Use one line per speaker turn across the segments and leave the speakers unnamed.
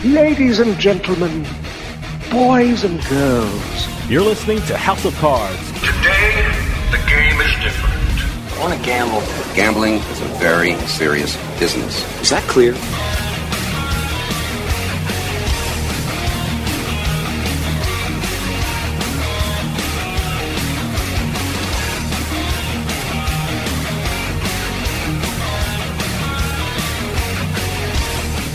ladies and gentlemen, boys and girls.
You're listening to House of Cards.
Today, the game is different.
I want to gamble. Gambling is a very serious business. Is that clear?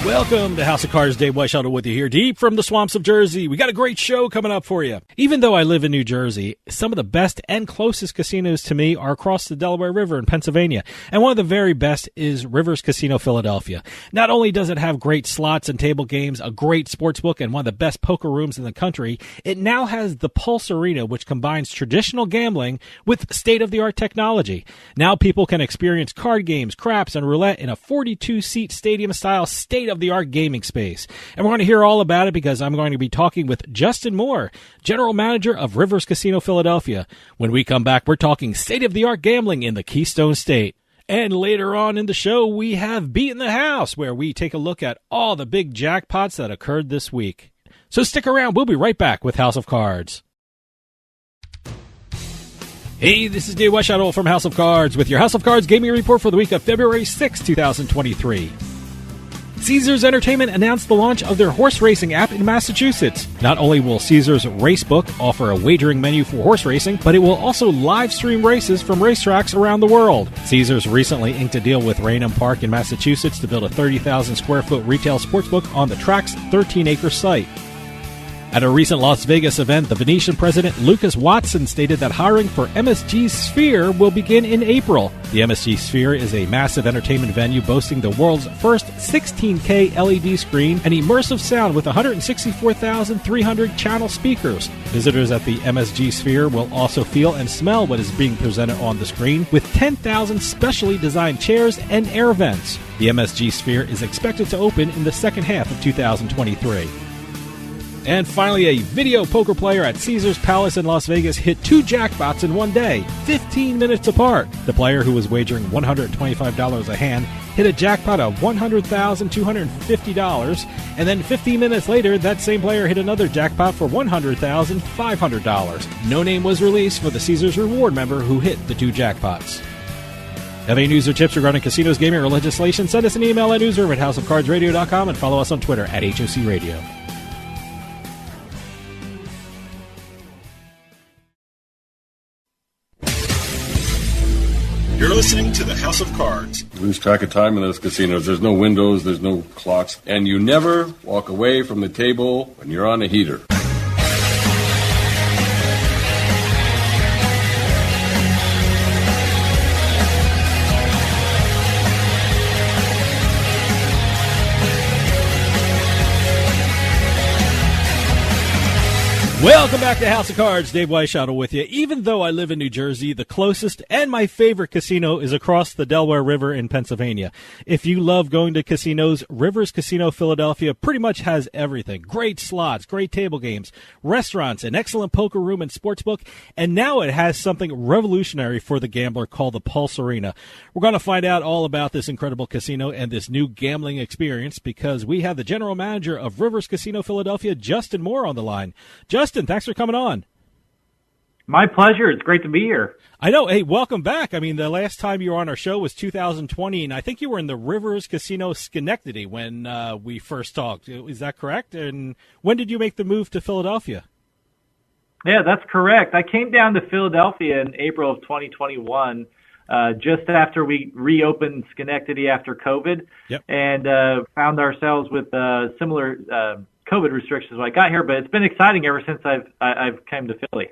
Welcome to House of Cards. Dave Weishuttle with you here, deep from the swamps of Jersey. We got a great show coming up for you. Even though I live in New Jersey, some of the best and closest casinos to me are across the Delaware River in Pennsylvania. And one of the very best is Rivers Casino Philadelphia. Not only does it have great slots and table games, a great sports book, and one of the best poker rooms in the country, it now has the Pulse Arena, which combines traditional gambling with state-of-the-art technology. Now people can experience card games, craps, and roulette in a 42-seat stadium-style state-of-the-art gaming space. And we're going to hear all about it because I'm going to be talking with Justin Moore, General Manager of Rivers Casino Philadelphia. When we come back, we're talking state-of-the-art gambling in the Keystone State. And later on in the show, we have Beat in the House, where we take a look at all the big jackpots that occurred this week. So stick around. We'll be right back with House of Cards. Hey, this is Dave Weishuttle from House of Cards with your House of Cards gaming report for the week of February 6, 2023. Caesars Entertainment announced the launch of their horse racing app in Massachusetts. Not only will Caesars Racebook offer a wagering menu for horse racing, but it will also live stream races from racetracks around the world. Caesars recently inked a deal with Raynham Park in Massachusetts to build a 30,000 square foot retail sportsbook on the track's 13-acre site. At a recent Las Vegas event, the Venetian president Lucas Watson stated that hiring for MSG Sphere will begin in April. The MSG Sphere is a massive entertainment venue boasting the world's first 16K LED screen and immersive sound with 164,300 channel speakers. Visitors at the MSG Sphere will also feel and smell what is being presented on the screen with 10,000 specially designed chairs and air vents. The MSG Sphere is expected to open in the second half of 2023. And finally, a video poker player at Caesars Palace in Las Vegas hit 2 jackpots in one day, 15 minutes apart. The player, who was wagering $125 a hand, hit a jackpot of $100,250, and then 15 minutes later, that same player hit another jackpot for $100,500. No name was released for the Caesars reward member who hit the 2 jackpots. Have any news or tips regarding casinos, gaming, or legislation? Send us an email at newsroom@houseofcardsradio.com and follow us on Twitter at HOC Radio.
You're listening to the House of Cards.
Lose track of time in those casinos. There's no windows, there's no clocks, and you never walk away from the table when you're on a heater.
Welcome back to House of Cards. Dave Weishuttle with you. Even though I live in New Jersey, the closest and my favorite casino is across the Delaware River in Pennsylvania. If you love going to casinos, Rivers Casino Philadelphia pretty much has everything. Great slots, great table games, restaurants, an excellent poker room and sportsbook, and now it has something revolutionary for the gambler called the Pulse Arena. We're going to find out all about this incredible casino and this new gambling experience because we have the general manager of Rivers Casino Philadelphia, Justin Moore, on the line. Justin, thanks for coming on.
My pleasure. It's great to be here.
I know. Hey, welcome back. I mean, the last time you were on our show was 2020, and I think you were in the Rivers Casino Schenectady when we first talked. Is that correct? And when did you make the move to Philadelphia?
Yeah, that's correct. I came down to Philadelphia in April of 2021, just after we reopened Schenectady after COVID, and found ourselves with similar COVID restrictions when I got here. But it's been exciting ever since I've come to Philly.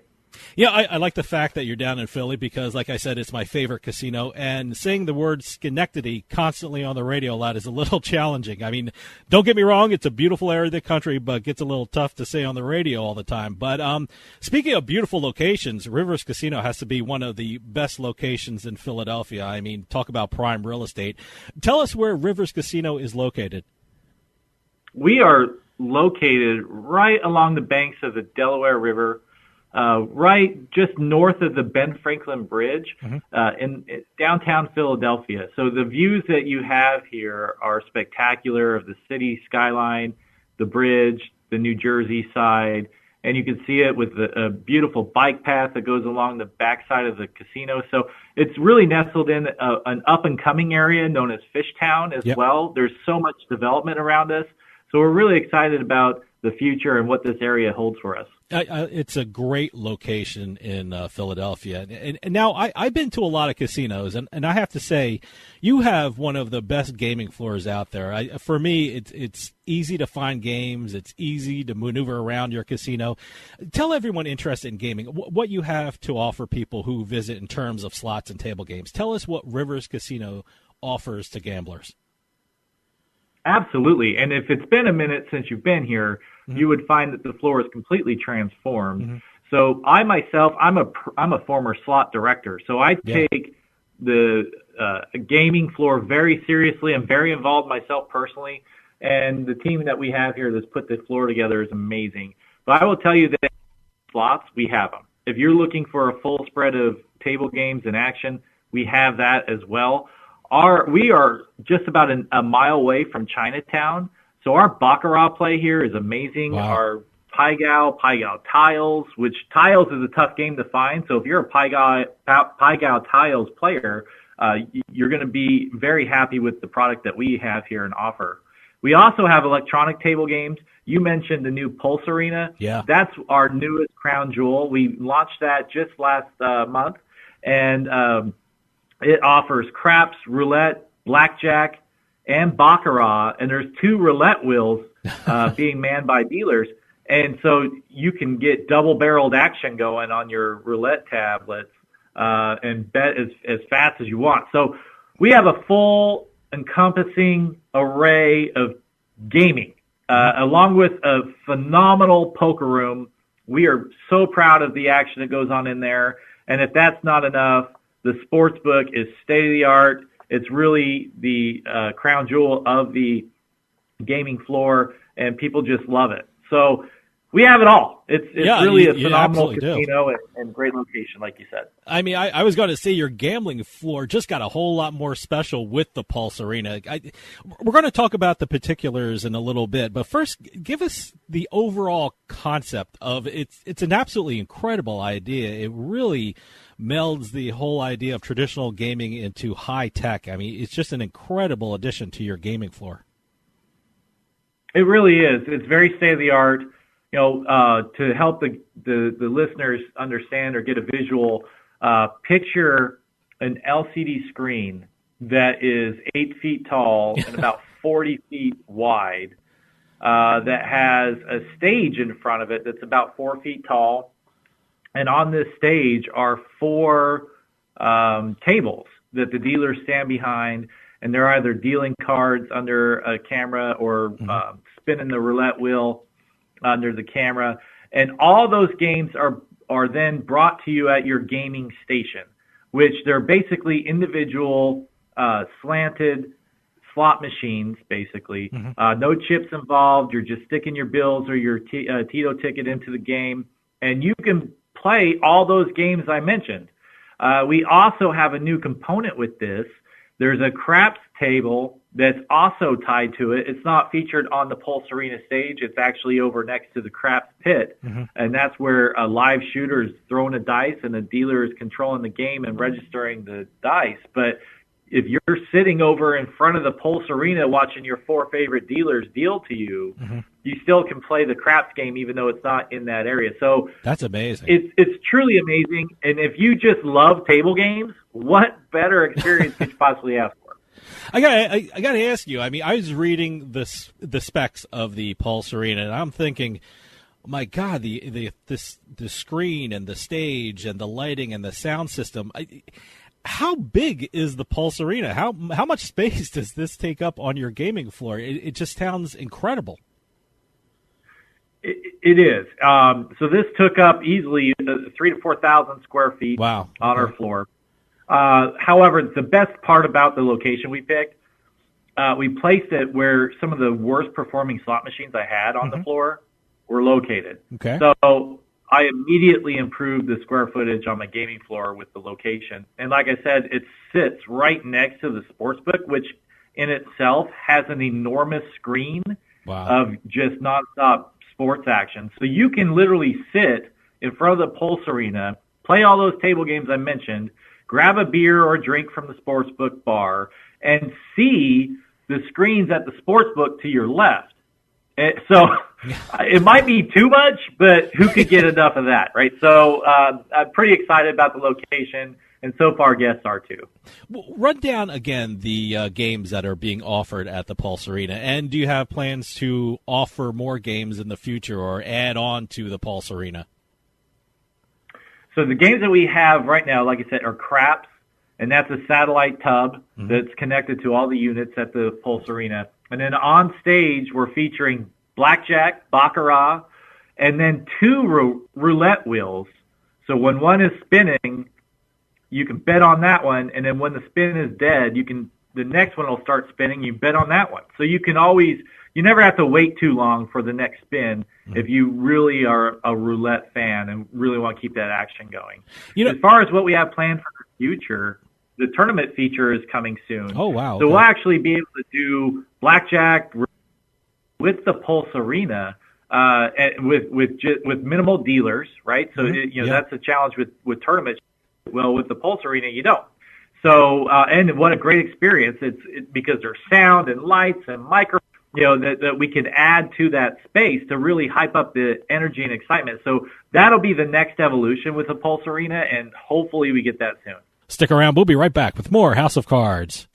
Yeah, I like the fact that you're down in Philly because, like I said, it's my favorite casino. And saying the word Schenectady constantly on the radio a lot is a little challenging. I mean, don't get me wrong, it's a beautiful area of the country, but gets a little tough to say on the radio all the time. But speaking of beautiful locations, Rivers Casino has to be one of the best locations in Philadelphia. I mean, talk about prime real estate. Tell us where Rivers Casino is located.
We are located right along the banks of the Delaware River, right just north of the Ben Franklin Bridge, in downtown Philadelphia. So the views that you have here are spectacular of the city skyline, the bridge, the New Jersey side, and you can see it with a beautiful bike path that goes along the backside of the casino. So it's really nestled in an up-and-coming area known as Fishtown as well. There's so much development around us. So we're really excited about the future and what this area holds for us.
It's a great location in Philadelphia. And now I've been to a lot of casinos, and I have to say, you have one of the best gaming floors out there. For me, it's easy to find games. It's easy to maneuver around your casino. Tell everyone interested in gaming what you have to offer people who visit in terms of slots and table games. Tell us what Rivers Casino offers to gamblers.
Absolutely. And if it's been a minute since you've been here, you would find that the floor is completely transformed. So I myself, I'm a former slot director. So I take the gaming floor very seriously. I'm very involved myself personally. And the team that we have here that's put this floor together is amazing. But I will tell you that slots, we have them. If you're looking for a full spread of table games in action, we have that as well. We are just about a mile away from Chinatown, so our Baccarat play here is amazing.
Wow.
Our Pai Gow Tiles, which Tiles is a tough game to find, so if you're a Pai Gow Tiles player, you're going to be very happy with the product that we have here and offer. We also have electronic table games. You mentioned the new Pulse Arena.
Yeah.
That's our newest crown jewel. We launched that just last month, and it offers craps, roulette, blackjack, and baccarat, and there's 2 roulette wheels being manned by dealers. And so you can get double-barreled action going on your roulette tablets and bet as fast as you want. So we have a full encompassing array of gaming, along with a phenomenal poker room. We are so proud of the action that goes on in there. And if that's not enough, the sports book is state-of-the-art. It's really the crown jewel of the gaming floor, and people just love it. So we have it all. It's really a phenomenal casino and great location, like you said.
I mean, I was going to say your gambling floor just got a whole lot more special with the Pulse Arena. We're going to talk about the particulars in a little bit, but first, give us the overall concept of it's an absolutely incredible idea. It really melds the whole idea of traditional gaming into high tech. I mean, it's just an incredible addition to your gaming floor.
It really is. It's very state of the art. To help the listeners understand or get a visual, picture an LCD screen that is 8 feet tall and about 40 feet wide, that has a stage in front of it that's about 4 feet tall. And on this stage are 4 tables that the dealers stand behind, and they're either dealing cards under a camera or spinning the roulette wheel under the camera. And all those games are then brought to you at your gaming station, which they're basically individual slanted slot machines, basically. No chips involved. You're just sticking your bills or your Tito ticket into the game, and you can play all those games I mentioned. We also have a new component with this. There's a craps table that's also tied to it. It's not featured on the Pulse Arena stage. It's actually over next to the craps pit, and that's where a live shooter is throwing a dice and the dealer is controlling the game and registering the dice. But if you're sitting over in front of the Pulse Arena watching your 4 favorite dealers deal to you, you still can play the craps game even though it's not in that area. So
that's amazing.
It's truly amazing. And if you just love table games, what better experience could you possibly ask for?
I got to ask you. I mean, I was reading the specs of the Pulse Arena, and I'm thinking, my God, the screen and the stage and the lighting and the sound system. How big is the Pulse Arena? How much space does this take up on your gaming floor? It just sounds incredible.
It is. So this took up easily 3,000 to 4,000 square feet.
Wow.
On our floor. However, the best part about the location we picked, we placed it where some of the worst performing slot machines I had on the floor were located.
Okay.
So I immediately improved the square footage on my gaming floor with the location. And like I said, it sits right next to the sportsbook, which in itself has an enormous screen. of just nonstop sports action. So you can literally sit in front of the Pulse Arena, play all those table games I mentioned, grab a beer or a drink from the sportsbook bar, and see the screens at the sportsbook to your left. So it might be too much, but who could get enough of that, right? So I'm pretty excited about the location, and so far guests are too.
Run down again the games that are being offered at the Pulse Arena, and do you have plans to offer more games in the future or add on to the Pulse Arena?
So the games that we have right now, like I said, are craps, and that's a satellite tub that's connected to all the units at the Pulse Arena. And then on stage, we're featuring blackjack, baccarat, and then 2 roulette wheels. So when one is spinning, you can bet on that one, and then when the spin is dead, the next one will start spinning. You bet on that one. So you never have to wait too long for the next spin if you really are a roulette fan and really want to keep that action going. As far as what we have planned for the future, the tournament feature is coming soon.
Oh, wow.
So we'll actually be able to do blackjack with the Pulse Arena with minimal dealers, right? So that's a challenge with tournaments. Well, with the Pulse Arena, you don't. So and what a great experience! It's because there's sound and lights and microphones, that we can add to that space to really hype up the energy and excitement. So that'll be the next evolution with the Pulse Arena, and hopefully we get that soon.
Stick around. We'll be right back with more House of Cards.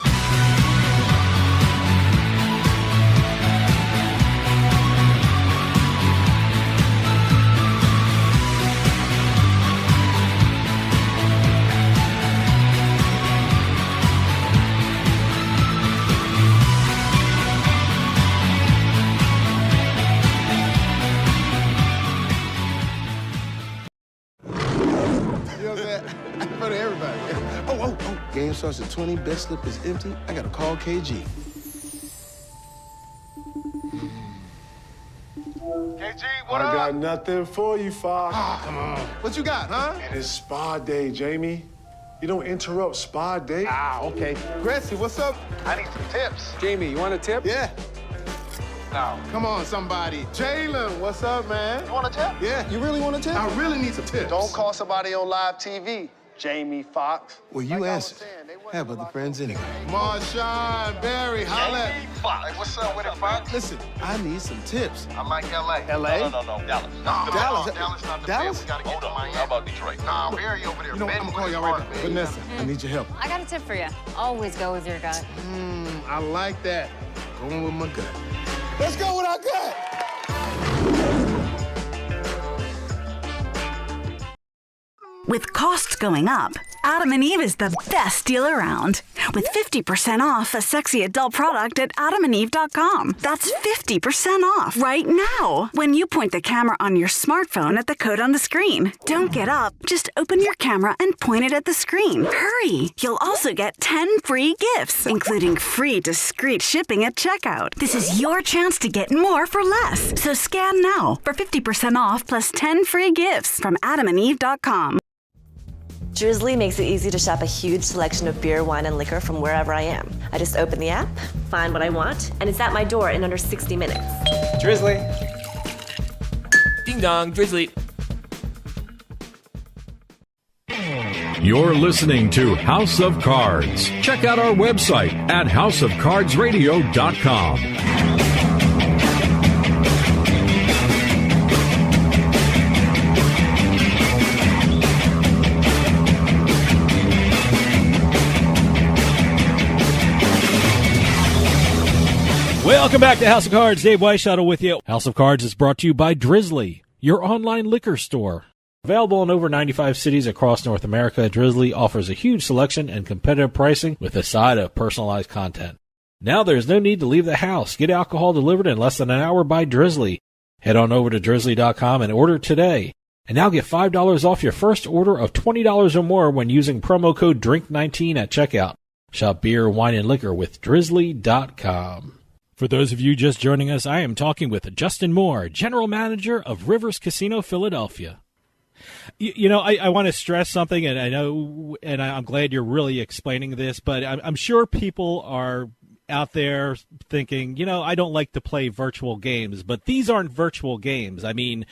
Game starts at 20, bet slip is empty. I gotta call KG.
KG, what up?
I got nothing for you, Fox.
Come on. What you got, huh?
It is spa day, Jamie. You don't interrupt spa day.
Okay. Gracie, what's up?
I need some tips.
Jamie, you want a tip? Yeah.
No.
Come on, somebody. Jalen, what's up, man?
You want a tip?
Yeah. You really want a tip? I really need some tips.
Don't call somebody on live TV, Jamie Foxx.
Well, you answered. Have other friends anyway. Marshawn, Barry, holla.
Jamie Foxx. Hey, what's up with it, Fox?
Listen, I need some tips.
I'm like L.A.
L.A.?
No, Dallas. Dallas not the
Dallas?
We gotta get to Miami. How about Detroit? Nah, Barry over there.
You know, I'm gonna call y'all right now. Vanessa, I need your help.
I got a tip for you. Always go with your gut.
I like that. Going with my gut. Let's go with our gut.
With costs going up, Adam & Eve is the best deal around. With 50% off a sexy adult product at adamandeve.com. That's 50% off right now when you point the camera on your smartphone at the code on the screen. Don't get up. Just open your camera and point it at the screen. Hurry! You'll also get 10 free gifts, including free discreet shipping at checkout. This is your chance to get more for less. So scan now for 50% off plus 10 free gifts from adamandeve.com.
Drizzly makes it easy to shop a huge selection of beer, wine, and liquor from wherever I am. I just open the app, find what I want, and it's at my door in under 60 minutes.
Drizzly. Ding dong, Drizzly.
You're listening to House of Cards. Check out our website at houseofcardsradio.com.
Welcome back to House of Cards. Dave Weishuttle with you. House of Cards is brought to you by Drizzly, your online liquor store. Available in over 95 cities across North America, Drizzly offers a huge selection and competitive pricing with a side of personalized content. Now there's no need to leave the house. Get alcohol delivered in less than an hour by Drizzly. Head on over to drizzly.com and order today. And now get $5 off your first order of $20 or more when using promo code DRINK19 at checkout. Shop beer, wine, and liquor with drizzly.com. For those of you just joining us, I am talking with Justin Moore, General Manager of Rivers Casino Philadelphia. You know, I want to stress something, and I know, and I'm glad you're really explaining this, but I'm sure people are out there thinking, I don't like to play virtual games, but these aren't virtual games. I mean,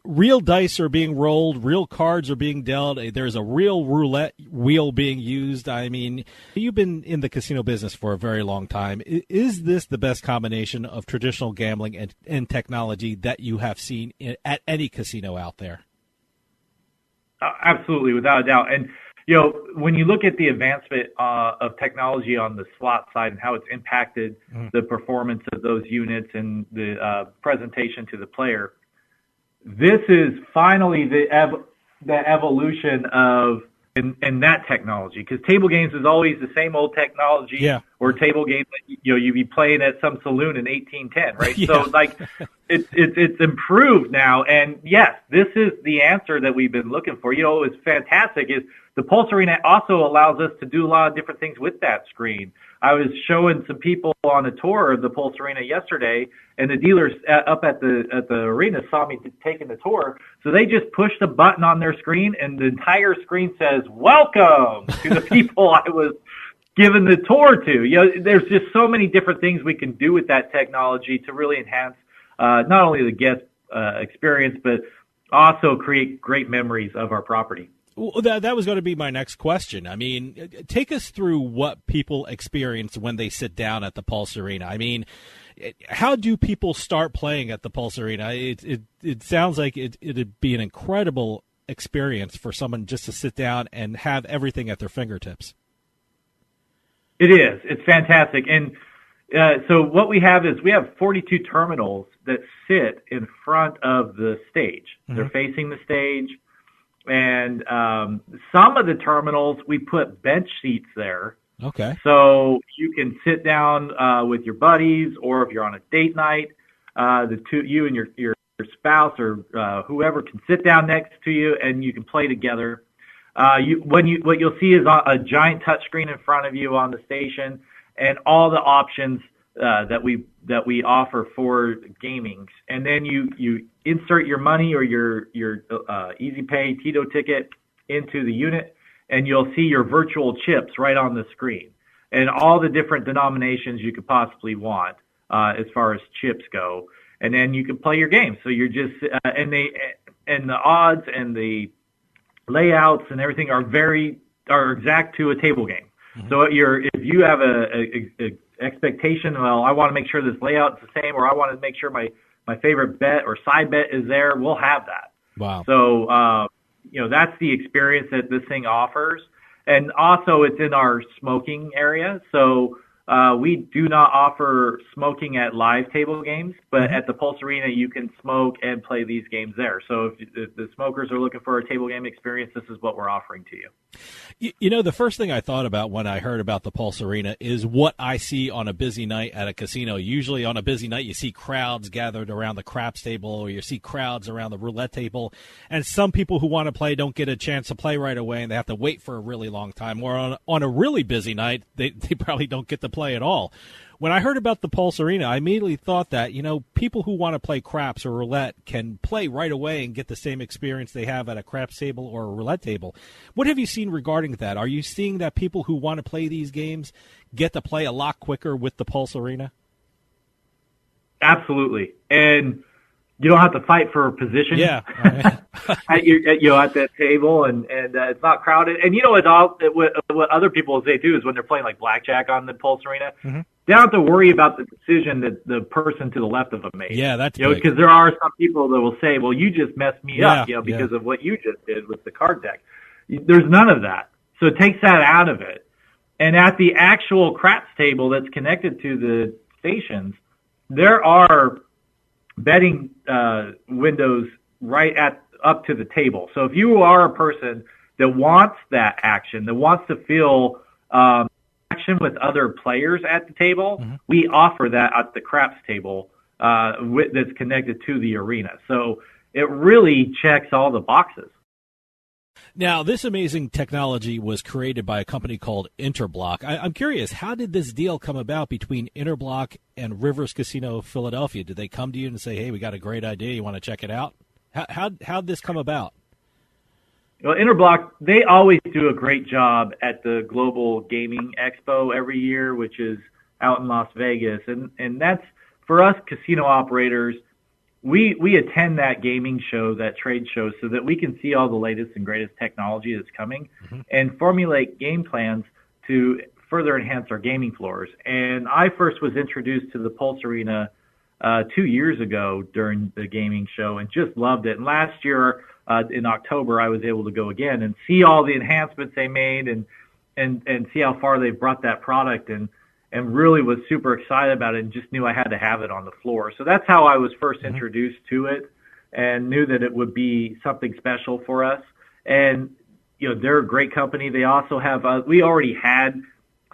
real dice are being rolled, real cards are being dealt. There's a real roulette wheel being used. I mean, you've been in the casino business for a very long time. Is this the best combination of traditional gambling and technology that you have seen at any casino out there?
Absolutely, without a doubt. And when you look at the advancement of technology on the slot side and how it's impacted the performance of those units and the presentation to the player, this is finally the evolution of in that technology, because table games is always the same old technology, or table games that you'd be playing at some saloon in 1810, right? So like it's improved now, and yes, this is the answer that we've been looking for. What's fantastic is the Pulse Arena also allows us to do a lot of different things with that screen. I was showing some people on a tour of the Pulse Arena yesterday, and the dealers up at the arena saw me taking the tour. So they just pushed a button on their screen, and the entire screen says, "Welcome" to the people I was giving the tour to. There's just so many different things we can do with that technology to really enhance not only the guest experience, but also create great memories of our property.
Well, that was going to be my next question. I mean, take us through what people experience when they sit down at the Pulse Arena. I mean, how do people start playing at the Pulse Arena? It sounds like it'd be an incredible experience for someone just to sit down and have everything at their fingertips.
It is. It's fantastic. And so what we have is we have 42 terminals that sit in front of the stage. Mm-hmm. They're facing the stage. And some of the terminals, we put bench seats there.
Okay.
So you can sit down with your buddies, or if you're on a date night, you and your spouse or whoever can sit down next to you, and you can play together. What you'll see is a giant touchscreen in front of you on the station, and all the options that we offer for gaming. And then you insert your money or your Easy Pay Tito ticket into the unit, and you'll see your virtual chips right on the screen, and all the different denominations you could possibly want as far as chips go. And then you can play your game. So you're just and the odds and the layouts and everything are exact to a table game. Mm-hmm. So if you have a expectation, well, I want to make sure this layout's the same, or I want to make sure my favorite bet or side bet is there, we'll have that.
Wow.
So, that's the experience that this thing offers. And also it's in our smoking area. So, we do not offer smoking at live table games, but at the Pulse Arena, you can smoke and play these games there. So if the smokers are looking for a table game experience, this is what we're offering to you.
The first thing I thought about when I heard about the Pulse Arena is what I see on a busy night at a casino. Usually on a busy night, you see crowds gathered around the craps table, or you see crowds around the roulette table, and some people who want to play don't get a chance to play right away, and they have to wait for a really long time. Or on a really busy night, they probably don't get to play at all. When I heard about the Pulse Arena, I immediately thought that, people who want to play craps or roulette can play right away and get the same experience they have at a craps table or a roulette table. What have you seen regarding that? Are you seeing that people who want to play these games get to play a lot quicker with the Pulse Arena?
Absolutely. And you don't have to fight for a position.
Yeah.
at that table, and it's not crowded. And what other people will say too is when they're playing like blackjack on the Pulse Arena, they don't have to worry about the decision that the person to the left of them made.
Yeah, that's
because there are some people that will say, "Well, you just messed me up," because of what you just did with the card deck. There's none of that, so it takes that out of it. And at the actual craps table that's connected to the stations, there are betting windows right up to the table. So if you are a person that wants that action, that wants to feel action with other players at the table, we offer that at the craps table that's connected to the arena. So it really checks all the boxes.
Now, this amazing technology was created by a company called Interblock. I'm curious, how did this deal come about between Interblock and Rivers Casino Philadelphia? Did they come to you and say, hey, we got a great idea, you want to check it out? How'd this come about?
Well, Interblock, they always do a great job at the Global Gaming Expo every year, which is out in Las Vegas. And that's, for us casino operators, we attend that gaming show, that trade show, so that we can see all the latest and greatest technology that's coming and formulate game plans to further enhance our gaming floors. And I first was introduced to the Pulse Arena 2 years ago during the gaming show and just loved it. And last year in October, I was able to go again and see all the enhancements they made and see how far they've brought that product and really was super excited about it and just knew I had to have it on the floor. So that's how I was first introduced to it and knew that it would be something special for us. And, you know, they're a great company. They also have, we already had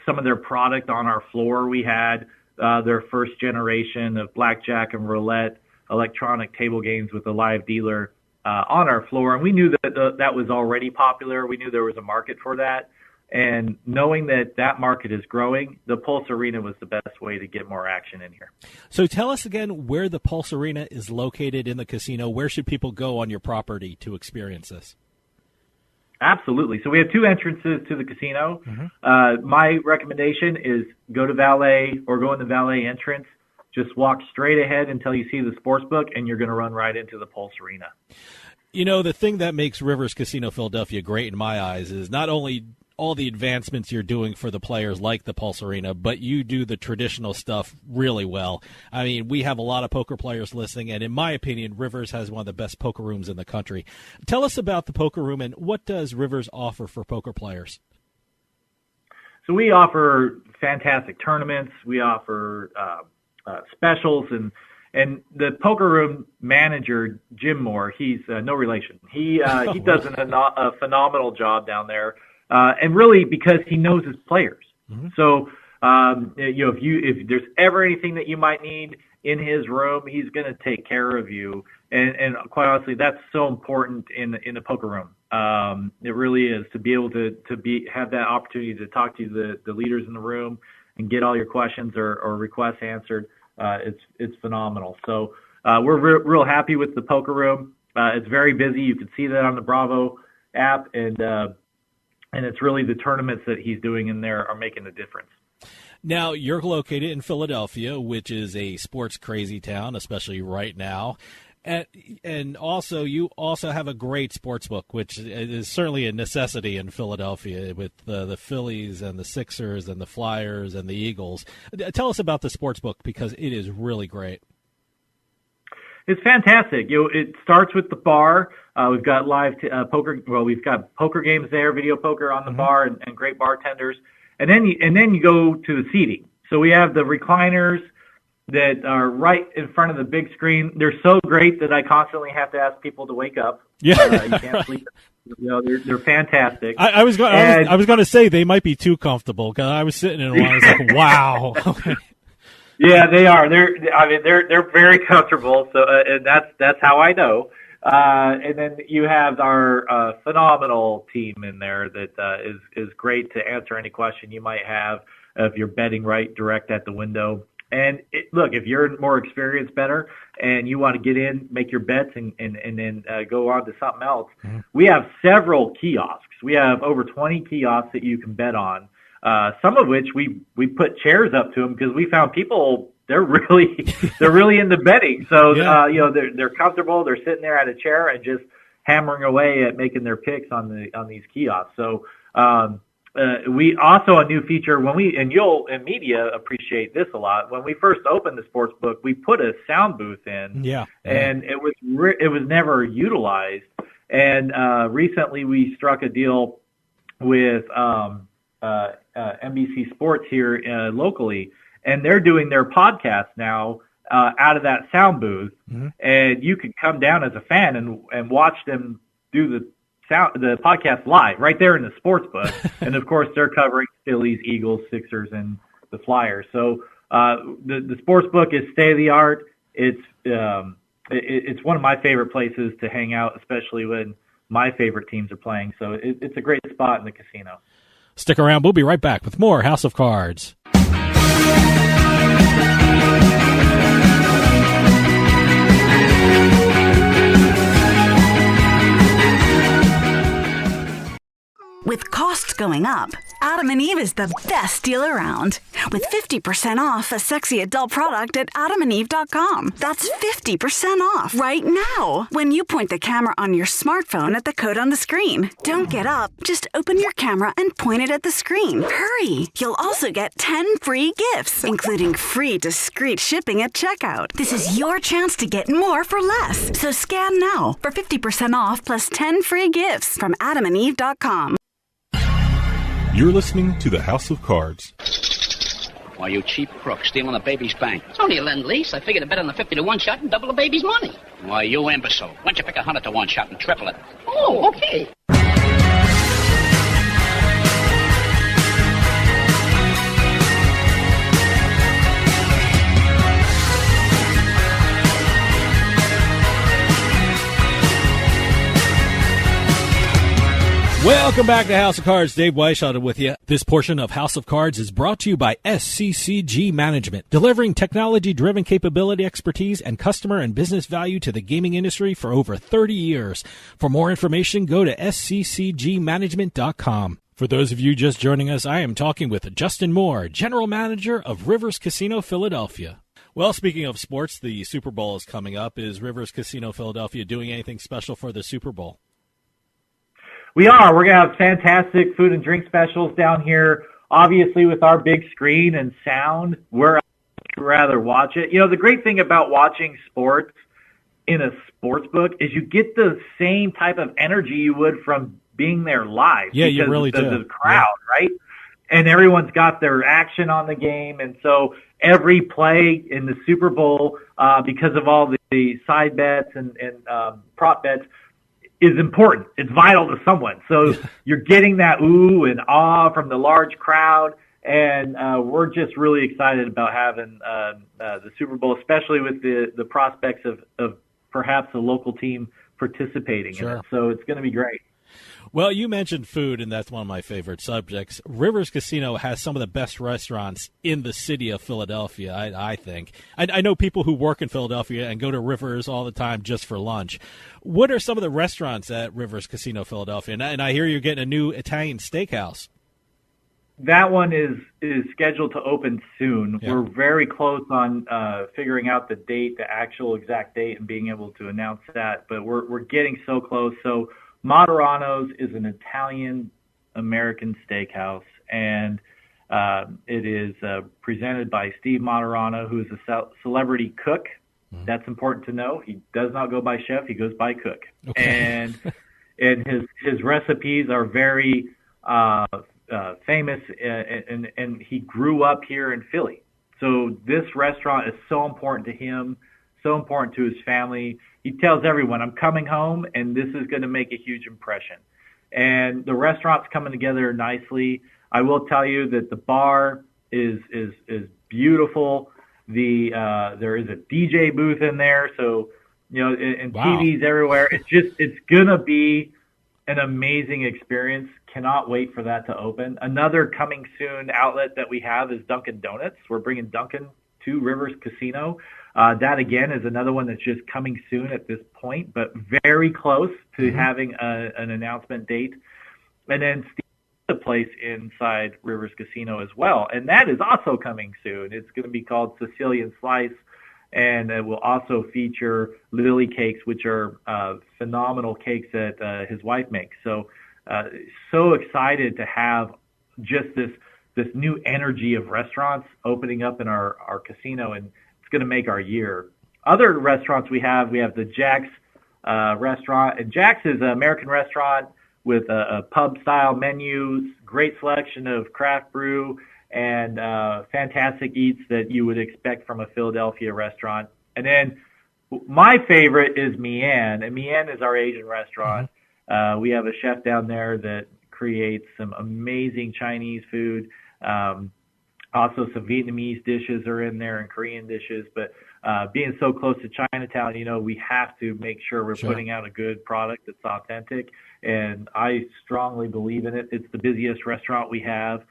some of their product on our floor. We had their first generation of blackjack and roulette electronic table games with a live dealer on our floor. And we knew that that was already popular. We knew there was a market for that. And knowing that that market is growing, the Pulse Arena was the best way to get more action in here.
So tell us again where the Pulse Arena is located in the casino. Where should people go on your property to experience this?
Absolutely. So we have two entrances to the casino. My recommendation is go to valet or go in the valet entrance. Just walk straight ahead until you see the sports book, and you're going to run right into the Pulse Arena.
You know, the thing that makes Rivers Casino Philadelphia great in my eyes is not only all the advancements you're doing for the players like the Pulse Arena, but you do the traditional stuff really well. I mean, we have a lot of poker players listening, and in my opinion, Rivers has one of the best poker rooms in the country. Tell us about the poker room, and what does Rivers offer for poker players?
So we offer fantastic tournaments. We offer specials, and the poker room manager, Jim Moore, he's no relation. He does a phenomenal job down there. And really because he knows his players. So, you know, if there's ever anything that you might need in his room, he's going to take care of you. And quite honestly, that's so important in the poker room. It really is, to be able to have that opportunity to talk to the leaders in the room and get all your questions or requests answered. It's phenomenal. So, we're real happy with the poker room. It's very busy. You can see that on the Bravo app, and it's really the tournaments that he's doing in there are making a difference.
Now, you're located in Philadelphia, which is a sports crazy town, especially right now. And also, you also have a great sports book, which is certainly a necessity in Philadelphia with the Phillies and the Sixers and the Flyers and the Eagles. Tell us about the sports book, because it is really great.
It's fantastic. You know, it starts with the bar. We've got live poker. Well, we've got poker games there, video poker on the bar, and great bartenders. And then you go to the seating. So we have the recliners that are right in front of the big screen. They're so great that I constantly have to ask people to wake up.
Yeah,
you can't sleep. You know, they're fantastic.
I was going to say they might be too comfortable, because I was sitting in one. I was like, wow.
Yeah, they are. They're very comfortable. So, and that's how I know. And then you have our phenomenal team in there that is great to answer any question you might have if you're betting right direct at the window. And look, if you're more experienced bettor and you want to get in, make your bets, and then go on to something else, we have several kiosks. We have over 20 kiosks that you can bet on. Some of which we put chairs up to them because we found people, they're really into betting. So, you know, they're comfortable. They're sitting there at a chair and just hammering away at making their picks on these kiosks. So, we also, a new feature and you'll in media appreciate this a lot. When we first opened the sports book, we put a sound booth in, and it was never utilized. And, recently we struck a deal with, NBC Sports here locally, and they're doing their podcast now out of that sound booth, and you can come down as a fan and watch them do the podcast live right there in the sports book. And of course, they're covering Phillies, Eagles, Sixers, and the Flyers. So the sports book is state of the art. It's one of my favorite places to hang out, especially when my favorite teams are playing. So it's a great spot in the casino.
Stick around. We'll be right back with more House of Cards.
With costs going up, Adam and Eve is the best deal around. With 50% off a sexy adult product at adamandeve.com. That's 50% off right now when you point the camera on your smartphone at the code on the screen. Don't get up. Just open your camera and point it at the screen. Hurry. You'll also get 10 free gifts, including free discreet shipping at checkout. This is your chance to get more for less. So scan now for 50% off plus 10 free gifts from adamandeve.com.
You're listening to the House of Cards.
Why, you cheap crook, stealing a baby's bank. It's only a lend-lease. I figured to bet on the 50-to-1 shot and double the baby's money. Why, you imbecile. Why don't you pick a 100-to-1 shot and triple it? Oh, okay.
Welcome back to House of Cards. Dave Weishaupt with you. This portion of House of Cards is brought to you by SCCG Management, delivering technology-driven capability, expertise, and customer and business value to the gaming industry for over 30 years. For more information, go to sccgmanagement.com. For those of you just joining us, I am talking with Justin Moore, General Manager of Rivers Casino Philadelphia. Well, speaking of sports, the Super Bowl is coming up. Is Rivers Casino Philadelphia doing anything special for the Super Bowl?
We are. We're going to have fantastic food and drink specials down here. Obviously, with our big screen and sound, we're rather watch it. You know, the great thing about watching sports in a sports book is you get the same type of energy you would from being there live.
Yeah, you really do.
The crowd, right? And everyone's got their action on the game. And so every play in the Super Bowl, because of all the side bets and prop bets, is important. It's vital to someone. So you're getting that ooh and ah from the large crowd, and we're just really excited about having the Super Bowl, especially with the prospects of perhaps a local team participating in it. So it's going to be great.
Well, you mentioned food, and that's one of my favorite subjects. Rivers Casino has some of the best restaurants in the city of Philadelphia, I think. I know people who work in Philadelphia and go to Rivers all the time just for lunch. What are some of the restaurants at Rivers Casino Philadelphia? And I hear you're getting a new Italian steakhouse.
That one is scheduled to open soon. Yeah. We're very close on figuring out the date, the actual exact date, and being able to announce that. But we're getting so close. So Moderano's is an Italian-American steakhouse, and it is presented by Steve Moderano, who is a celebrity cook. Mm-hmm. That's important to know. He does not go by chef; he goes by cook. Okay. And his recipes are very famous, and he grew up here in Philly. So this restaurant is so important to him, so important to his family. He tells everyone, I'm coming home, and this is going to make a huge impression. And the restaurant's coming together nicely. I will tell you that the bar is beautiful. There is a DJ booth in there, so and wow. TVs everywhere. It's gonna be an amazing experience. Cannot wait for that to open. Another coming soon outlet that we have is Dunkin' Donuts. We're bringing Dunkin' to Rivers Casino. That, again, is another one that's just coming soon at this point, but very close to having an announcement date. And then the place inside Rivers Casino as well, and that is also coming soon. It's going to be called Sicilian Slice, and it will also feature Lily cakes, which are phenomenal cakes that his wife makes. So excited to have just this new energy of restaurants opening up in our casino, and it's going to make our year. Other restaurants we have the Jack's restaurant, and Jack's is an American restaurant with a pub-style menu, great selection of craft brew, and fantastic eats that you would expect from a Philadelphia restaurant. And then my favorite is Mian, and Mian is our Asian restaurant. Mm-hmm. We have a chef down there that creates some amazing Chinese food. Also, some Vietnamese dishes are in there and Korean dishes. But being so close to Chinatown, we have to make sure we're putting out a good product that's authentic. And I strongly believe in it. It's the busiest restaurant we have,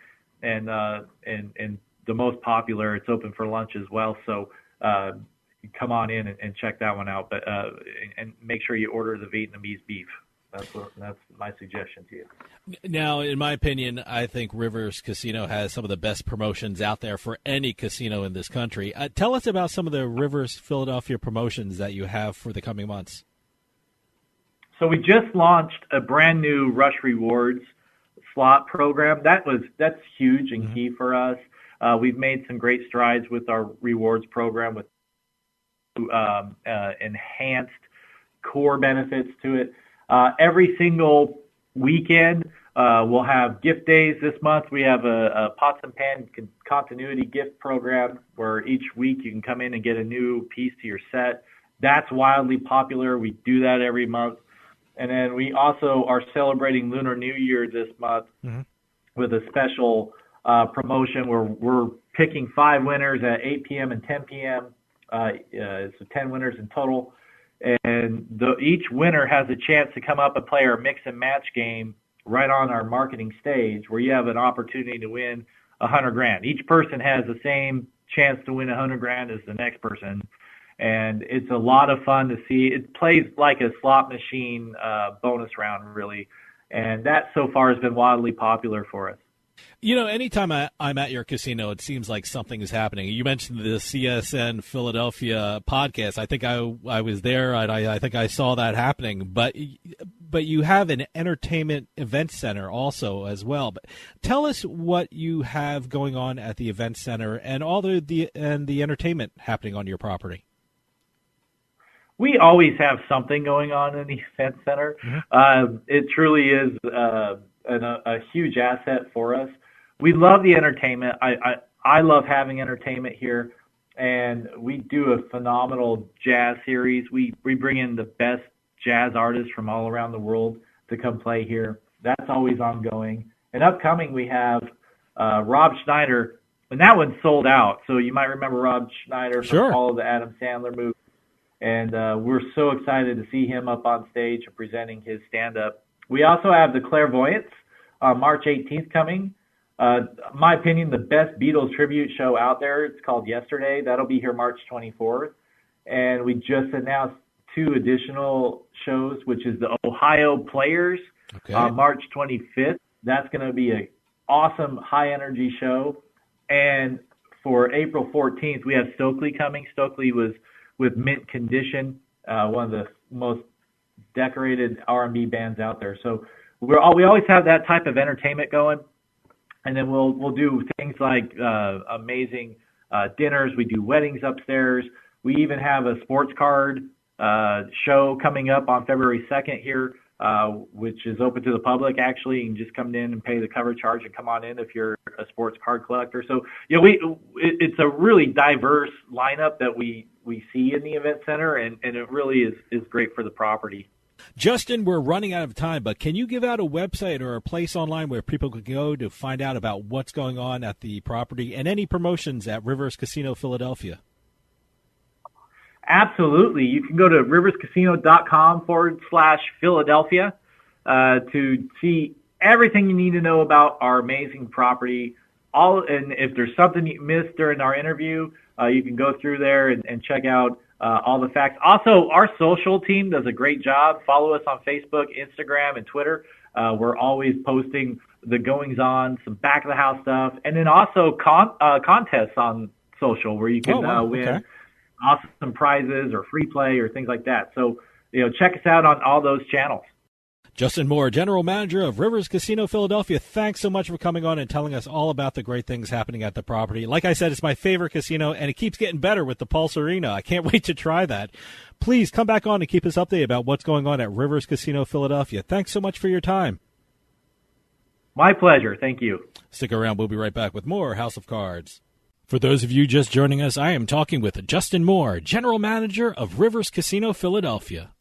and the most popular. It's open for lunch as well. So come on in and check that one out. But and make sure you order the Vietnamese beef. That's my suggestion to you.
Now, in my opinion, I think Rivers Casino has some of the best promotions out there for any casino in this country. Tell us about some of the Rivers Philadelphia promotions that you have for the coming months.
So we just launched a brand new Rush Rewards slot program. That's huge and key for us. We've made some great strides with our rewards program with enhanced core benefits to it. Every single weekend, we'll have gift days. This month we have a Pots and Pan continuity gift program where each week you can come in and get a new piece to your set. That's wildly popular. We do that every month. And then we also are celebrating Lunar New Year this month with a special promotion where we're picking 5 winners at 8 p.m. and 10 p.m. So 10 winners in total. And each winner has a chance to come up and play our mix and match game right on our marketing stage where you have an opportunity to win $100,000. Each person has the same chance to win $100,000 as the next person. And it's a lot of fun to see. It plays like a slot machine bonus round, really. And that so far has been wildly popular for us.
You know, anytime I'm at your casino, it seems like something is happening. You mentioned the CSN Philadelphia podcast. I think I was there. I think I saw that happening. But you have an entertainment event center also as well. But tell us what you have going on at the event center and all the entertainment happening on your property.
We always have something going on in the event center. It truly is a huge asset for us. We love the entertainment. I love having entertainment here, and we do a phenomenal jazz series. We bring in the best jazz artists from all around the world to come play here. That's always ongoing. And upcoming, we have Rob Schneider, and that one's sold out. So you might remember Rob Schneider from all of the Adam Sandler movies. And we're so excited to see him up on stage and presenting his stand-up. We also have the Clairvoyants on March 18th coming. My opinion, the best Beatles tribute show out there. It's called Yesterday. That'll be here March 24th. And we just announced 2 additional shows, which is the Ohio Players on March 25th. That's going to be an awesome high-energy show. And for April 14th, we have Stokely coming. Stokely was with Mint Condition, one of the most decorated R&B bands out there. So we always have that type of entertainment going, and then we'll do things like amazing dinners. We do weddings upstairs. We even have a sports card show coming up on February 2nd here, which is open to the public. Actually, you can just come in and pay the cover charge and come on in if you're a sports card collector. So it's a really diverse lineup that we see in the event center, and it really is great for the property.
Justin, we're running out of time, but can you give out a website or a place online where people could go to find out about what's going on at the property and any promotions at Rivers Casino Philadelphia?
Absolutely. You can go to riverscasino.com/Philadelphia to see everything you need to know about our amazing property. And if there's something you missed during our interview, you can go through there and check out all the facts. Also, our social team does a great job. Follow us on Facebook, Instagram, and Twitter. We're always posting the goings-on, some back-of-the-house stuff, and then also contests on social where you can win awesome prizes or free play or things like that. So, check us out on all those channels.
Justin Moore, General Manager of Rivers Casino Philadelphia, thanks so much for coming on and telling us all about the great things happening at the property. Like I said, it's my favorite casino, and it keeps getting better with the Pulse Arena. I can't wait to try that. Please come back on and keep us updated about what's going on at Rivers Casino Philadelphia. Thanks so much for your time.
My pleasure. Thank you.
Stick around. We'll be right back with more House of Cards. For those of you just joining us, I am talking with Justin Moore, General Manager of Rivers Casino Philadelphia.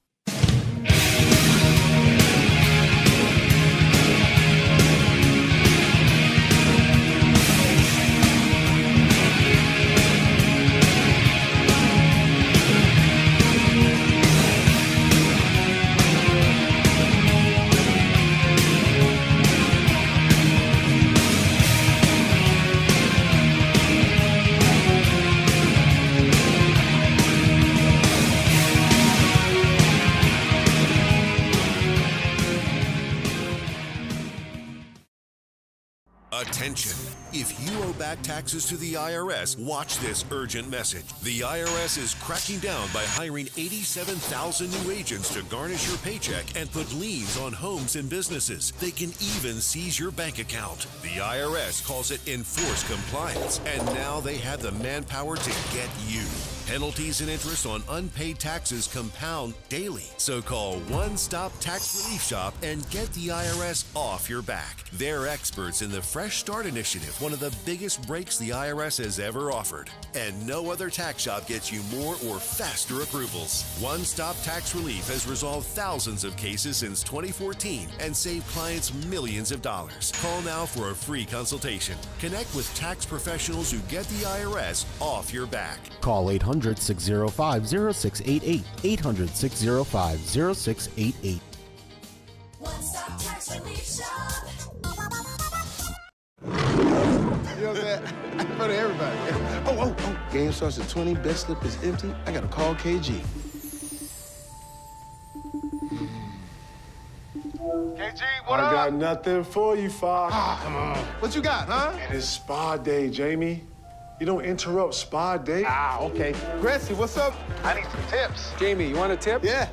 Attention. If you owe back taxes to the IRS, watch this urgent message. The IRS is cracking down by hiring 87,000 new agents to garnish your paycheck and put liens on homes and businesses. They can even seize your bank account. The IRS calls it enforced compliance, and now they have the manpower to get you. Penalties and interest on unpaid taxes compound daily. So call One Stop Tax Relief Shop and get the IRS off your back. They're experts in the Fresh Start Initiative, one of the biggest breaks the IRS has ever offered. And no other tax shop gets you more or faster approvals. One Stop Tax Relief has resolved thousands of cases since 2014 and saved clients millions of dollars. Call now for a free consultation. Connect with tax professionals who get the IRS off your back.
Call 800-605-0688. 800-605-0688.
One Stop Tax Relief Shop.
You know what I'm saying? For everybody. Oh. Game starts at 20, bet slip is empty. I gotta call KG. KG, what up?
I got nothing for you, Fox.
Come on. What you got, huh?
And it's spa day, Jamie. You don't interrupt spa day.
Okay. Gracie, what's up? I need some tips.
Jamie, you want a tip?
Yeah.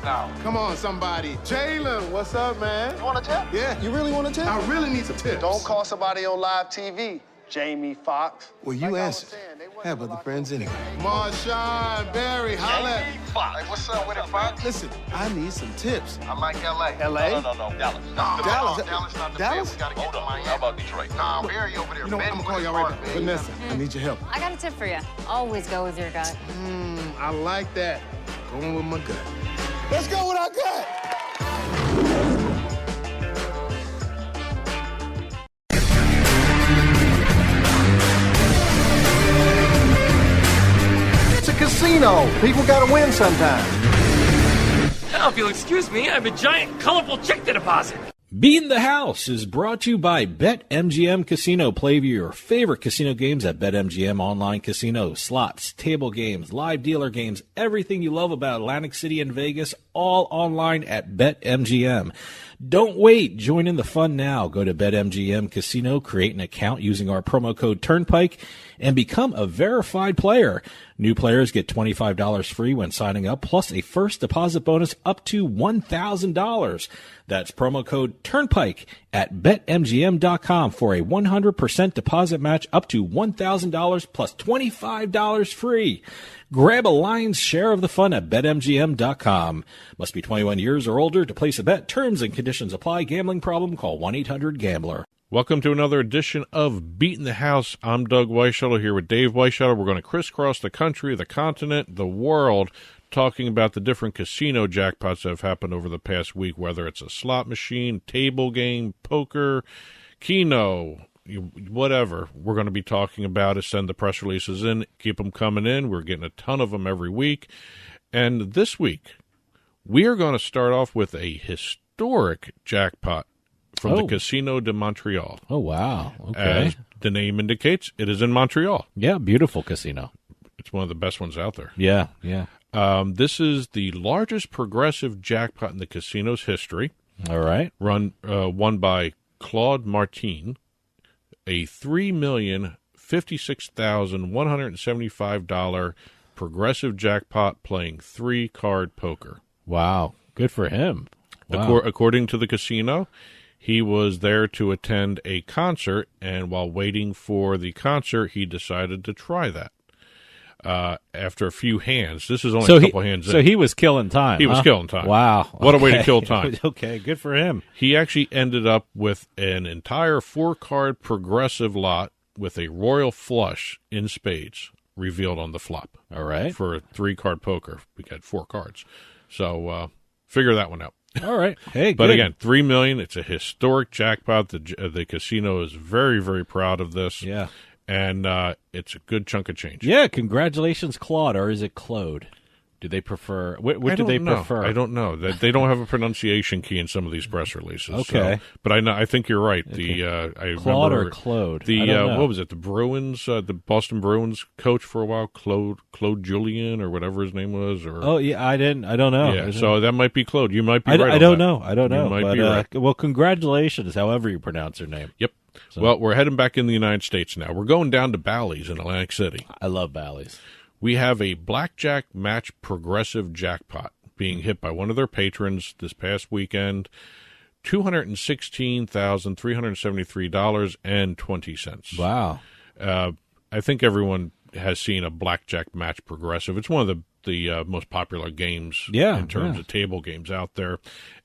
No. Come on, somebody.
Jalen, what's up, man?
You want a tip?
Yeah.
You really want a tip?
I really need some tips.
Don't call somebody on live TV, Jamie Foxx.
Well, you answered. Have other friends anyway. Marshawn, Barry, holla.
Jamie Foxx. Hey, what's up with it, Fox?
Listen, I need some tips.
I like L.A.
L.A.?
No, Dallas.
Dallas
not the
Dallas?
best. We gotta get to Miami. How about Detroit? Nah, Barry over there.
You know what? I'm gonna call y'all right now. Vanessa, I need your help.
I got a tip for you. Always go with your gut.
I like that. Going with my gut. Let's go with our gut.
It's a casino. People gotta win sometime.
Now, if you'll excuse me, I have a giant, colorful check to deposit.
Beat the House is brought to you by BetMGM Casino. Play your favorite casino games at BetMGM Online Casino. Slots, table games, live dealer games, everything you love about Atlantic City and Vegas, all online at BetMGM. Don't wait. Join in the fun now. Go to BetMGM Casino, create an account using our promo code Turnpike, and become a verified player. New players get $25 free when signing up, plus a first deposit bonus up to $1,000. That's promo code Turnpike at BetMGM.com for a 100% deposit match up to $1,000 plus $25 free. Grab a lion's share of the fun at BetMGM.com. Must be 21 years or older to place a bet. Terms and conditions apply. Gambling problem? Call 1-800-GAMBLER.
Welcome to another edition of Beating the House. I'm Doug Weishuttle here with Dave Weishuttle. We're going to crisscross the country, the continent, the world, talking about the different casino jackpots that have happened over the past week, whether it's a slot machine, table game, poker, Keno, whatever. We're going to be talking about it. Send the press releases in. Keep them coming in. We're getting a ton of them every week. And this week, we are going to start off with a historic jackpot from the Casino de Montreal.
Oh, wow. Okay.
As the name indicates, it is in Montreal.
Yeah, beautiful casino.
It's one of the best ones out there.
Yeah.
This is the largest progressive jackpot in the casino's history.
All right.
Won by Claude Martin, a $3,056,175 progressive jackpot playing 3-card poker.
Wow. Good for him. Wow.
According to the casino, he was there to attend a concert, and while waiting for the concert, he decided to try that. After a few hands, this is only a couple hands in.
So he was killing time.
He was killing time.
Wow.
What a way to kill time.
Okay, good for him.
He actually ended up with an entire 4-card progressive lot with a royal flush in spades revealed on the flop.
All right.
For a 3-card poker. We got 4 cards. So figure that one out.
All right. Hey,
but
good.
Again, $3 million. It's a historic jackpot. The casino is very, very proud of this.
Yeah.
And it's a good chunk of change.
Yeah, congratulations, Claude, or is it Claude? Do they prefer? What do they prefer?
I don't know. They don't have a pronunciation key in some of these press releases.
Okay,
so, but I think you're right.
Okay.
I
Claude
remember
or Claude?
The what was it? The Bruins, the Boston Bruins coach for a while, Claude Julien or whatever his name was. Or
I don't know.
Yeah, so that might be Claude. You might be right.
I don't know. I don't know.
You might be
right.
right.
Well, congratulations, however you pronounce her name.
Yep. So. Well, we're heading back in the United States now. We're going down to Bally's in Atlantic City.
I love Bally's.
We have a blackjack match progressive jackpot being hit by one of their patrons this past weekend, $216,373.20.
Wow.
I think everyone has seen a blackjack match progressive. It's one of the most popular games in terms of table games out there.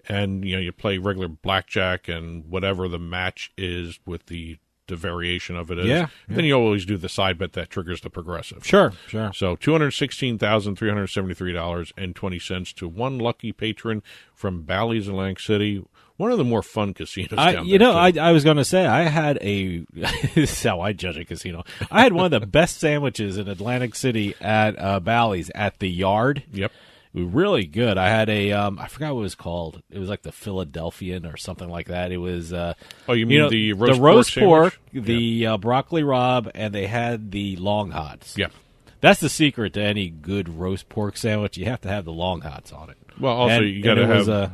And, you play regular blackjack and whatever the match is with the variation of it is.
Yeah.
Then you always do the side bet that triggers the progressive.
Sure.
So $216,373.20 to one lucky patron from Bally's Atlantic City, one of the more fun casinos down there.
I was going to say, I had this is how I judge a casino. I had one of the best sandwiches in Atlantic City at Bally's at the Yard.
Yep.
It was really good. I had I forgot what it was called. It was like the Philadelphian or something like that. It was
you mean the
roast pork,
sandwich?
the broccoli rabe, and they had the long hots.
Yeah.
That's the secret to any good roast pork sandwich. You have to have the long hots on it.
Well, also you got to have the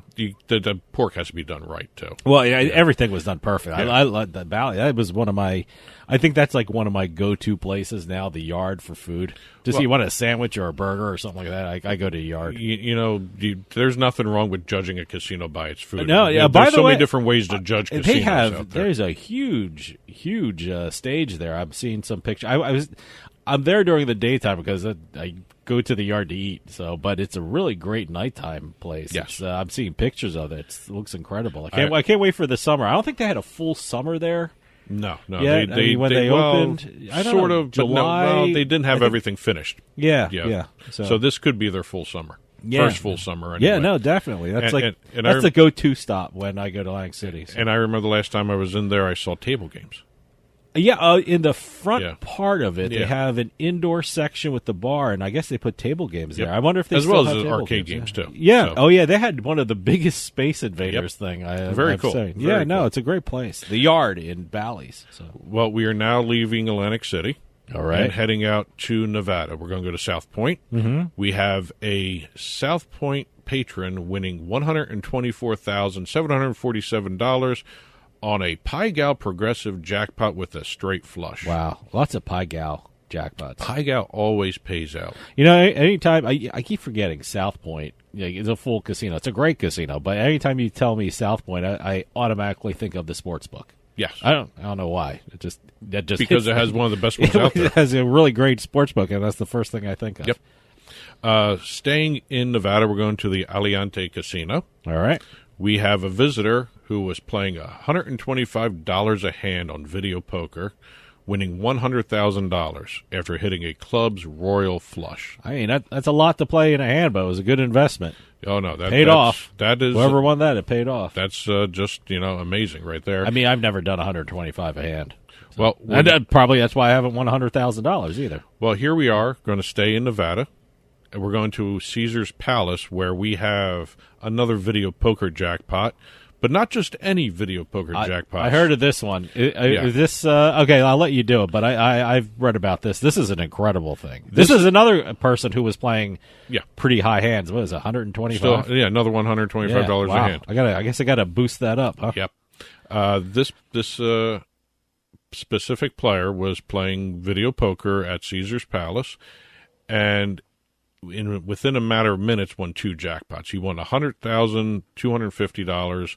pork has to be done right too.
Well, everything was done perfect. Yeah. I loved that Valley. That was one of my. I think that's like one of my go-to places now. The Yard for food. Just you want a sandwich or a burger or something like that. I go to the Yard.
There's nothing wrong with judging a casino by its food.
No,
yeah.
By
there's
the
so
way,
many different ways to judge casinos out there.
There's a huge stage there. I'm seeing some pictures. I'm there during the daytime because I go to the Yard to eat. But it's a really great nighttime place.
Yes,
I'm seeing pictures of it. It looks incredible. I can't wait for the summer. I don't think they had a full summer there.
No.
Yeah, when they opened, I don't know, July.
But they didn't have everything finished.
Yeah.
So this could be their full summer.
Yeah.
First full summer. Anyway.
Yeah, no, definitely. That's that's the go-to stop when I go to Atlantic City. So.
And I remember the last time I was in there, I saw table games.
Yeah, in the front part of it, they have an indoor section with the bar, and I guess they put table games there. I wonder if they
as
still
well as
have
arcade games too.
Yeah.
So.
They had one of the biggest Space Invaders thing.
Very cool.
Very cool. It's a great place. The Yard in Bally's. So.
Well, we are now leaving Atlantic City.
All right.
And heading out to Nevada. We're going to go to South Point.
Mm-hmm.
We have a South Point patron winning $124,747 on a Pai Gow progressive jackpot with a straight flush.
Wow. Lots of Pai Gow jackpots.
Pai Gow always pays out.
Anytime, I keep forgetting South Point. It's a full casino. It's a great casino, but anytime you tell me South Point, I automatically think of the sports book.
Yes.
I don't know why. That just
because it has one of the best ones out there.
It has a really great sports book, and that's the first thing I think of.
Yep. Staying in Nevada, we're going to the Aliante Casino.
All right.
We have a visitor who was playing $125 a hand on video poker, winning $100,000 after hitting a club's royal flush.
I mean, that's a lot to play in a hand, but it was a good investment.
Oh, no. That
paid off.
That is,
whoever won that, it paid off.
That's just, amazing right there.
I mean, I've never done $125 a hand.
So,
probably that's why I haven't won $100,000 either.
Well, here we are going to stay in Nevada. And we're going to Caesar's Palace, where we have another video poker jackpot, but not just any video poker jackpot.
I heard of this one. Is this okay? I'll let you do it, but I've read about this. This is an incredible thing. This is another person who was playing pretty high hands. What is it, $125?
Another $125 a hand.
I guess I got to boost that up. Huh?
Yep. This specific player was playing video poker at Caesar's Palace, and within a matter of minutes, won two jackpots. He won $100,250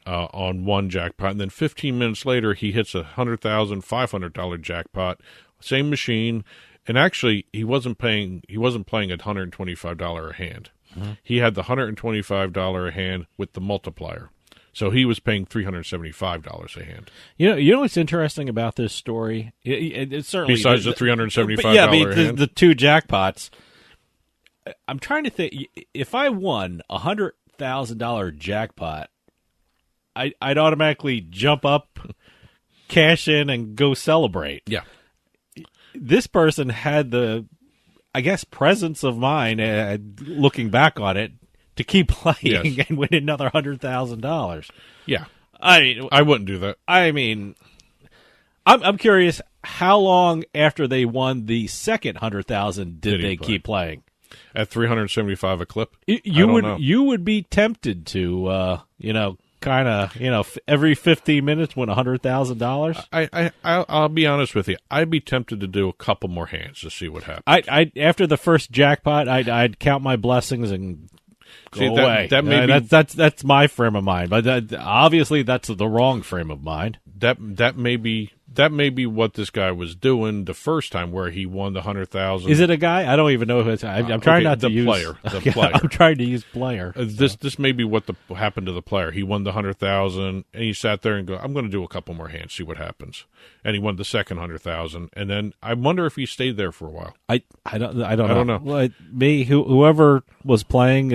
on one jackpot, and then 15 minutes later, he hits a $100,500 jackpot. Same machine, and actually, he wasn't playing at $125 a hand.
Mm-hmm.
He had the $125 a hand with the multiplier. So he was paying $375 a hand.
You know what's interesting about this story? It certainly
besides the $375 hand,
the two jackpots. I'm trying to think. If I won $100,000 jackpot, I'd automatically jump up, cash in, and go celebrate.
Yeah.
This person had I guess, presence of mind, looking back on it, to keep playing and win another $100,000.
Yeah.
I mean,
I wouldn't do that.
I mean, I'm curious, how long after they won the second $100,000 did they keep playing?
At 375 a clip?
You would be tempted to, kind of, every 15 minutes win $100,000.
I'll be honest with you. I'd be tempted to do a couple more hands to see what happens.
I after the first jackpot, I'd count my blessings and go away.
That may be,
that's my frame of mind, but obviously that's the wrong frame of mind.
That may be what this guy was doing the first time, where he won the $100,000.
Is it a guy? I don't even know who it's. I'm trying not to use
player. The player.
I'm trying to use player.
This may be what happened to the player. He won the $100,000, and he sat there and go, "I'm going to do a couple more hands, see what happens." And he won the second $100,000, and then I wonder if he stayed there for a while.
I don't know.
Well,
whoever was playing,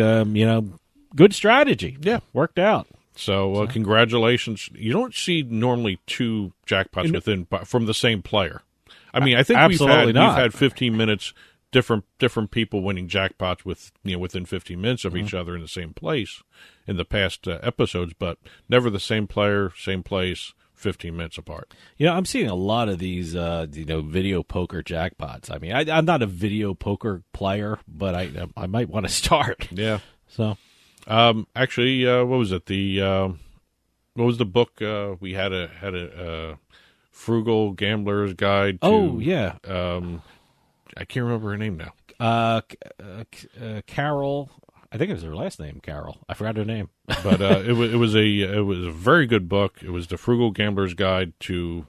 good strategy.
Yeah,
worked out.
So congratulations. You don't see normally two jackpots from the same player. I mean, I think we've had 15 minutes, different people winning jackpots within 15 minutes of each other in the same place in the past episodes, but never the same player, same place, 15 minutes apart.
I'm seeing a lot of these, video poker jackpots. I mean, I'm not a video poker player, but I might want to start.
Yeah.
So.
Actually, what was it? What was the book? We had a Frugal Gambler's Guide to.
Oh, yeah.
I can't remember her name now.
Carol. I think it was her last name, Carol. I forgot her name.
But it was a very good book. It was the Frugal Gambler's Guide to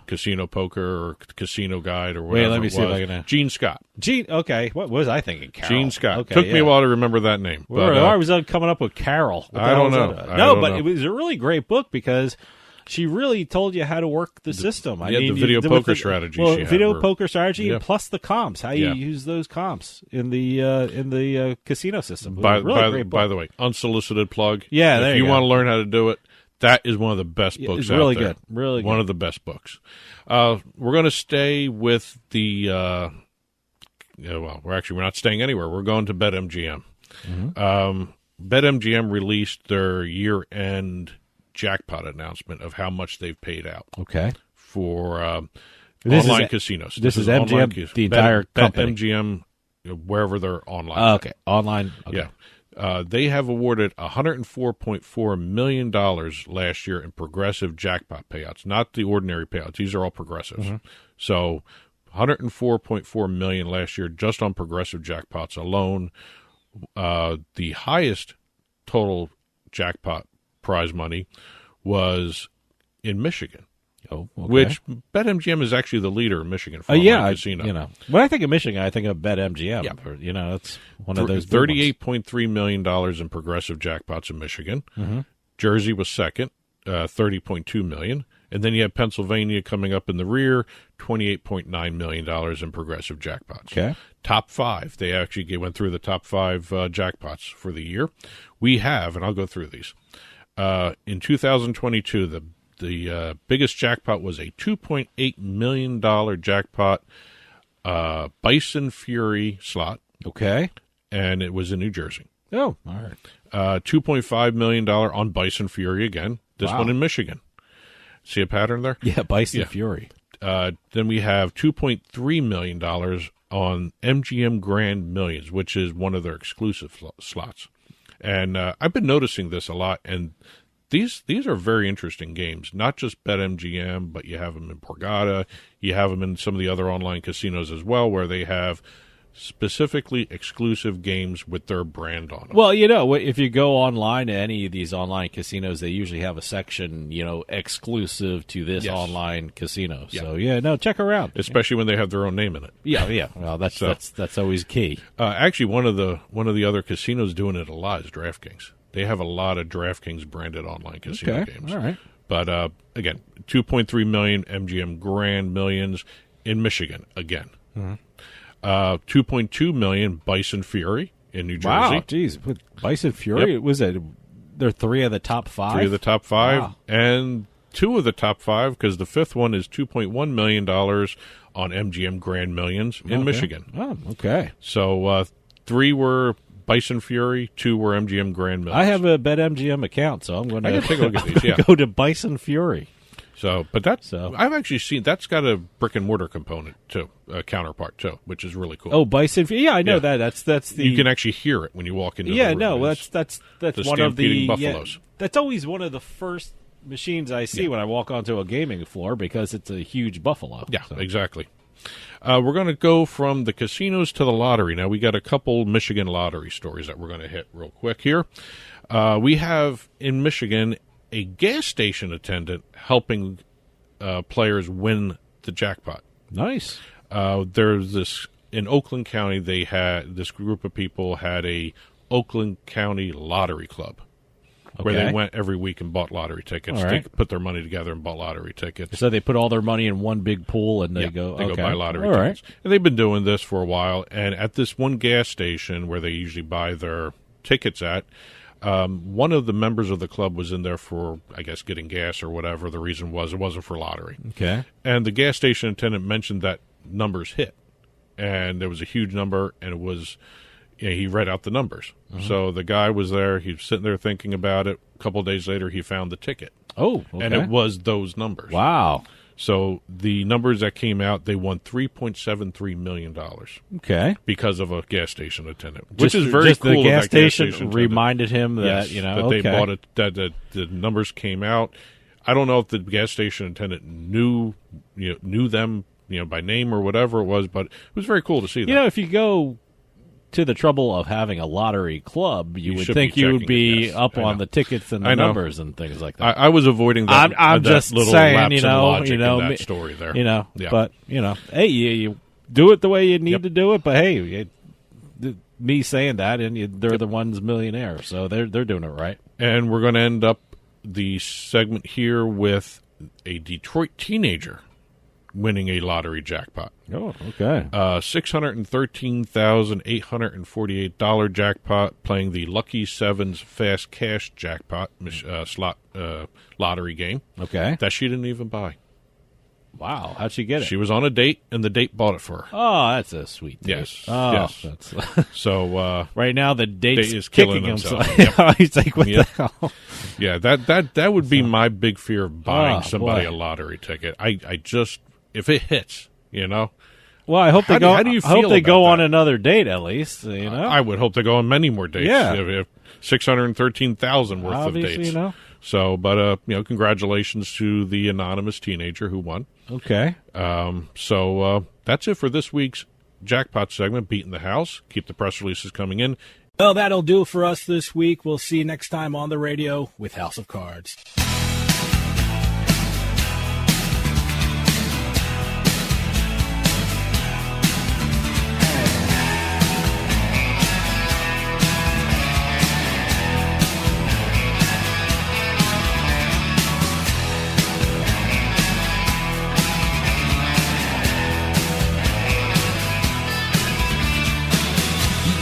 Casino Poker or Casino Guide or whatever.
Wait, let me see if I can.
Gene Scott.
Okay. What was I thinking? Carol.
Gene Scott.
Okay,
Took me a while to remember that name.
I was coming up with Carol.
I don't know.
It was a really great book because she really told you how to work the system.
The video poker strategy.
Poker strategy plus the comps, how you use those comps in the casino system. By
the way, unsolicited plug.
Yeah,
if you want to learn how to do it, that is one of the best books
it's really
out there.
Good. Really good.
One of the best books. We're going to stay with the we're not staying anywhere. We're going to BetMGM.
Mm-hmm.
BetMGM released their year-end jackpot announcement of how much they've paid out.
Okay.
For online casinos.
This is MGM, the entire company.
BetMGM, wherever they're online.
Okay, online. Okay.
Yeah. They have awarded $104.4 million last year in progressive jackpot payouts, not the ordinary payouts. These are all progressives.
Mm-hmm.
So $104.4 million last year just on progressive jackpots alone. The highest total jackpot prize money was in Michigan.
Oh, okay.
Which BetMGM is actually the leader in Michigan for online casino.
When I think of Michigan, I think of BetMGM. Yeah. It's one of those.
$38.3 million in progressive jackpots in Michigan.
Mm-hmm.
Jersey was second, $30.2 million, and then you have Pennsylvania coming up in the rear, $28.9 million in progressive jackpots.
Okay.
Top five. They actually went through the top five jackpots for the year. We have, and I'll go through these. In 2022, the biggest jackpot was a $2.8 million jackpot Bison Fury slot.
Okay.
And it was in New Jersey.
Oh, all right.
$2.5 million on Bison Fury again. This one in Michigan. See a pattern there?
Yeah, Bison Fury.
Then we have $2.3 million on MGM Grand Millions, which is one of their exclusive slots. And I've been noticing this a lot, and these are very interesting games. Not just BetMGM, but you have them in Borgata. You have them in some of the other online casinos as well, where they have specifically exclusive games with their brand on them.
Well, if you go online to any of these online casinos, they usually have a section, exclusive to this online casino.
Yeah.
So, check around.
Especially when they have their own name in it.
Yeah. Well, that's always key.
Actually, one of the other casinos doing it a lot is DraftKings. They have a lot of DraftKings branded online casino games.
All right.
But again, $2.3 million MGM Grand Millions in Michigan again.
Mm-hmm.
$2.2 million Bison Fury in New Jersey.
Wow, geez, with Bison Fury, was it? They're three of the top five.
Wow. And two of the top five, because the fifth one is $2.1 million on MGM Grand Millions in Michigan.
Oh, okay.
So 3 were Bison Fury, 2 were MGM Grand Millions.
I have a BetMGM account, so I'm going to
take a look at these. Yeah.
Go to Bison Fury.
So, but I've actually seen that's got a brick and mortar component too, a counterpart too, which is really cool.
Oh, Bison Fury. Yeah, I know that. That's the.
You can actually hear it when you walk into.
Yeah,
the room.
that's
the
one of the
buffaloes.
Yeah, that's always one of the first machines I see when I walk onto a gaming floor because it's a huge buffalo.
Yeah, exactly. We're going to go from the casinos to the lottery. Now, we got a couple Michigan lottery stories that we're going to hit real quick here. We have in Michigan a gas station attendant helping players win the jackpot.
Nice.
There's this in Oakland County. They had this group of people had a Oakland County Lottery Club. Where they went every week and bought lottery tickets.
Right.
They put their money together and bought lottery tickets.
So they put all their money in one big pool and they go
buy lottery
all
tickets.
Right.
And they've been doing this for a while. And at this one gas station where they usually buy their tickets at, one of the members of the club was in there for, I guess, getting gas or whatever. The reason was it wasn't for lottery.
Okay.
And the gas station attendant mentioned that numbers hit. And there was a huge number, and it was... Yeah, he read out the numbers. So the guy was there. He was sitting there thinking about it. A couple of days later, he found the ticket.
Oh, okay.
And it was those numbers.
Wow.
So the numbers that came out, they won $3.73 million.
Okay.
Because of a gas station attendant, which is very cool.
The gas station reminded him that,
that they bought it, that the numbers came out. I don't know if the gas station attendant knew them, by name or whatever it was, but it was very cool to see that.
If you go to the trouble of having a lottery club, you would think you would be up on the tickets and the numbers and things like that.
I was avoiding that.
I'm
that
just
little
saying,
lapse in logic in that story there.
But hey, you do it the way you need to do it. But hey, me saying that, and they're the ones millionaires, so they're doing it right.
And we're going to end up the segment here with a Detroit teenager winning a lottery jackpot.
Oh, okay.
$613,848 jackpot, playing the Lucky Sevens Fast Cash jackpot slot lottery game.
Okay.
That she didn't even buy.
Wow. How'd she get it?
She was on a date, and the date bought it for her.
Oh, that's a sweet date.
Yes.
Oh,
yes.
That's
so
right now the date
is
kicking
killing
him. So
himself.
he's like, what the hell?
Yeah, that would be my big fear of buying somebody
boy.
a lottery ticket. I just, if it hits,
Well, I hope they go.
How do you feel
I hope they go
about
on
that?
another date at least.
I would hope they go on many more dates.
Yeah.
If 613,000 worth
Obviously,
of dates. So, but congratulations to the anonymous teenager who won.
Okay.
So that's it for this week's Jackpot segment, Beating the House. Keep the press releases coming in.
Well, that'll do it for us this week. We'll see you next time on the radio with House of Cards.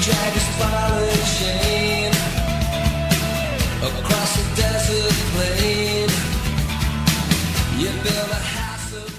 Drag a spotted chain across a desert plain. You build a house of